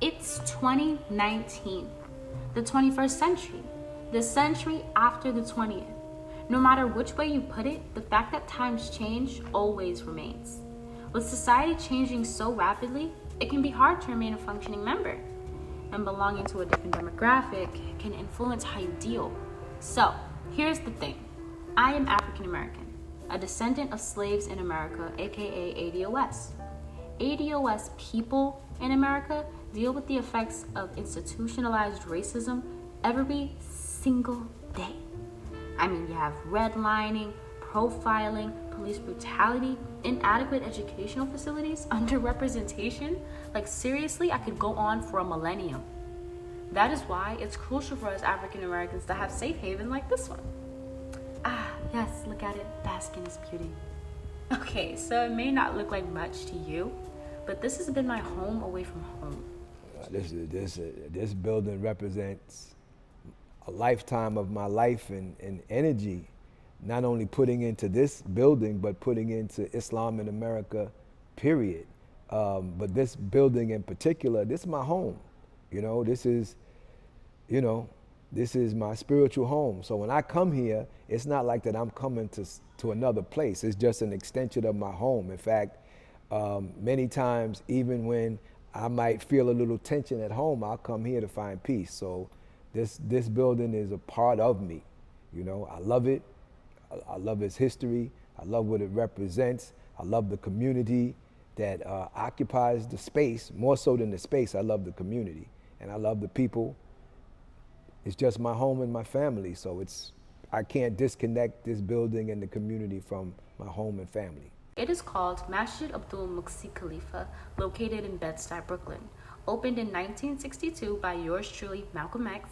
It's 2019, the 21st century, the century after the 20th. No matter which way you put it, the fact that times change always remains. With society changing so rapidly, it can be hard to remain a functioning member. And belonging to a different demographic can influence how you deal. So, here's the thing. I am African American, a descendant of slaves in America, aka ADOS. ADOS people in America deal with the effects of institutionalized racism every single day. I mean, you have redlining, profiling, police brutality, inadequate educational facilities, underrepresentation. Like seriously, I could go on for a millennium. That is why it's crucial for us African Americans to have safe haven like this one. Ah, yes, look at it, bask in its beauty. Okay, so it may not look like much to you, but this has been my home away from home. This building represents a lifetime of my life and energy, not only putting into this building, but putting into Islam in America, period. But this building in particular, this is my home. This is my spiritual home. So when I come here, it's not like that I'm coming to another place. It's just an extension of my home. In fact, many times, even when I might feel a little tension at home, I'll come here to find peace. So this building is a part of me. I love it. I love its history. I love what it represents. I love the community that occupies the space. More so than the space, I love the community. And I love the people. It's just my home and my family. So I can't disconnect this building and the community from my home and family. It is called Masjid Abdul Muqsi Khalifa, located in Bed-Stuy, Brooklyn. Opened in 1962 by yours truly, Malcolm X,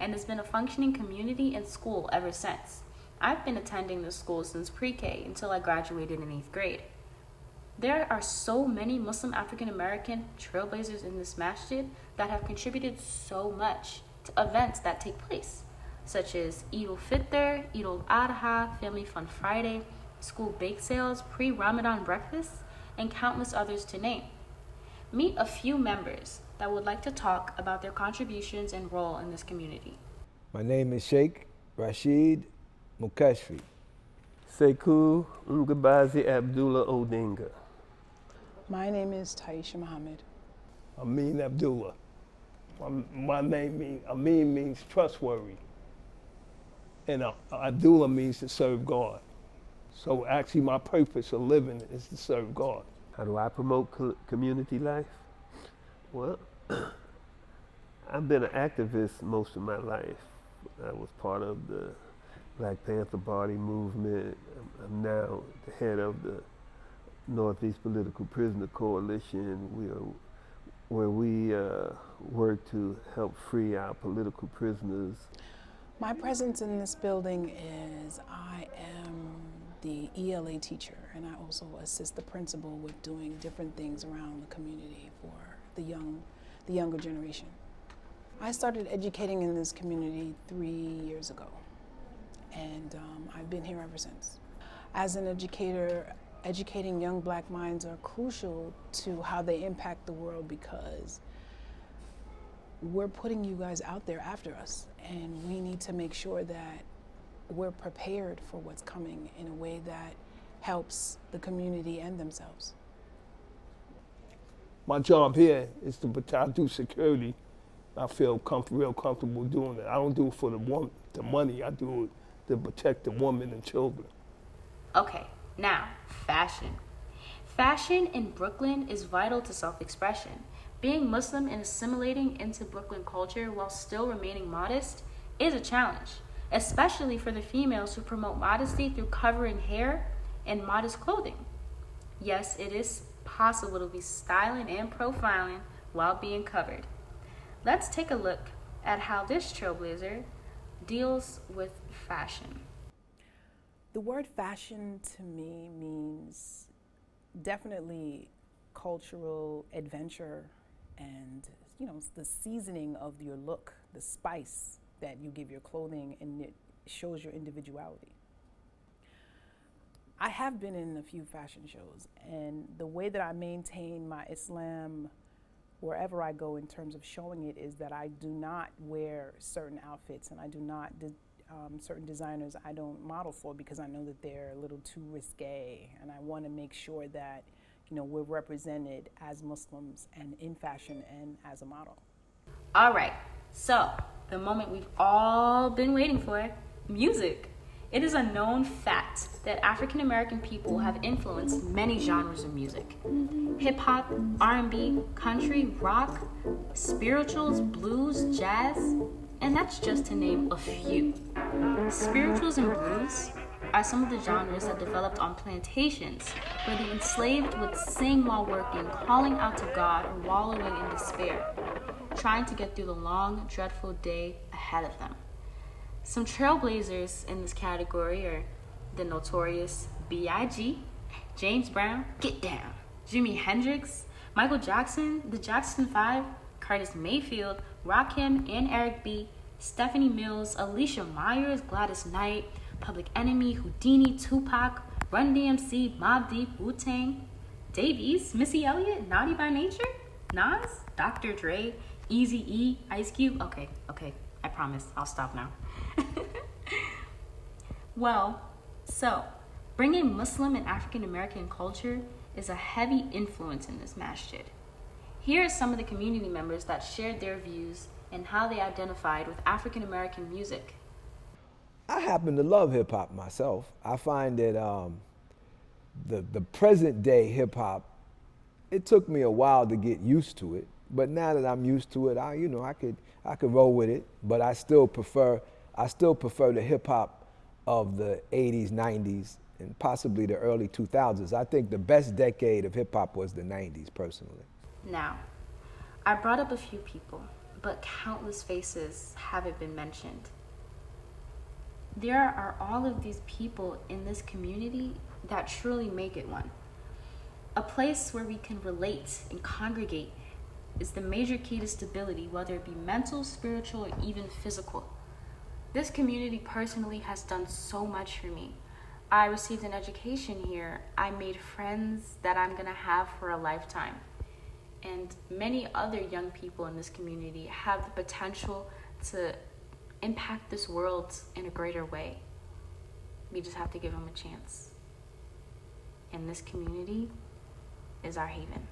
and has been a functioning community and school ever since. I've been attending this school since pre-K until I graduated in 8th grade. There are so many Muslim African American trailblazers in this masjid that have contributed so much to events that take place, such as Eid al-Fitr, Eid al-Adha, Family Fun Friday, school bake sales, pre-Ramadan breakfasts, and countless others to name. Meet a few members that would like to talk about their contributions and role in this community. My name is Sheikh Rashid Mukashfi. Sekou Ngabazi Abdullah Odinga. My name is Taisha Muhammad. Amin Abdullah. My name Amin means trustworthy, and Abdullah means to serve God. So actually my purpose of living is to serve God. How do I promote community life? Well, I've been an activist most of my life. I was part of the Black Panther Party movement. I'm now the head of the Northeast Political Prisoner Coalition, where we work to help free our political prisoners. My presence in this building is I am the ELA teacher, and I also assist the principal with doing different things around the community for the younger generation. I started educating in this community 3 years ago, and I've been here ever since. As an educator, educating young Black minds are crucial to how they impact the world, because we're putting you guys out there after us, and we need to make sure that we're prepared for what's coming in a way that helps the community and themselves. My job here is I do security. I feel real comfortable doing it. I don't do it for the money. I do it to protect the women and children. Okay, now, fashion. Fashion in Brooklyn is vital to self-expression. Being Muslim and assimilating into Brooklyn culture while still remaining modest is a challenge, especially for the females who promote modesty through covering hair and modest clothing. Yes, it is possible to be styling and profiling while being covered. Let's take a look at how this trailblazer deals with fashion. The word fashion to me means definitely cultural adventure, and it's the seasoning of your look, the spice that you give your clothing, and it shows your individuality. I have been in a few fashion shows, and the way that I maintain my Islam wherever I go in terms of showing it is that I do not wear certain outfits, and I do not, certain designers I don't model for because I know that they're a little too risque, and I want to make sure that, you know, we're represented as Muslims and in fashion and as a model. All right, so the moment we've all been waiting for, music. It is a known fact that African American people have influenced many genres of music. Hip hop, R&B, country, rock, spirituals, blues, jazz, and that's just to name a few. Spirituals and blues are some of the genres that developed on plantations where the enslaved would sing while working, calling out to God or wallowing in despair, trying to get through the long, dreadful day ahead of them. Some trailblazers in this category are the notorious B.I.G., James Brown, Get Down, Jimi Hendrix, Michael Jackson, the Jackson 5, Curtis Mayfield, Rakim and Eric B., Stephanie Mills, Alicia Myers, Gladys Knight, Public Enemy, Houdini, Tupac, Run DMC, Mobb Deep, Wu-Tang, Davies, Missy Elliott, Naughty by Nature, Nas, Dr. Dre, Eazy-E, Ice Cube. Okay, I promise, I'll stop now. Well, so bringing Muslim and African American culture is a heavy influence in this masjid. Here are some of the community members that shared their views and how they identified with African American music. I happen to love hip hop myself. I find that the present day hip hop, it took me a while to get used to it, but now that I'm used to it, I could roll with it. But I still prefer the hip hop of the 80s, 90s, and possibly the early 2000s. I think the best decade of hip hop was the 90s, personally. Now, I brought up a few people, but countless faces haven't been mentioned. There are all of these people in this community that truly make it one. A place where we can relate and congregate is the major key to stability, whether it be mental, spiritual, or even physical. This community personally has done so much for me. I received an education here. I made friends that I'm gonna have for a lifetime. And many other young people in this community have the potential to impact this world in a greater way. We just have to give them a chance. And this community is our haven.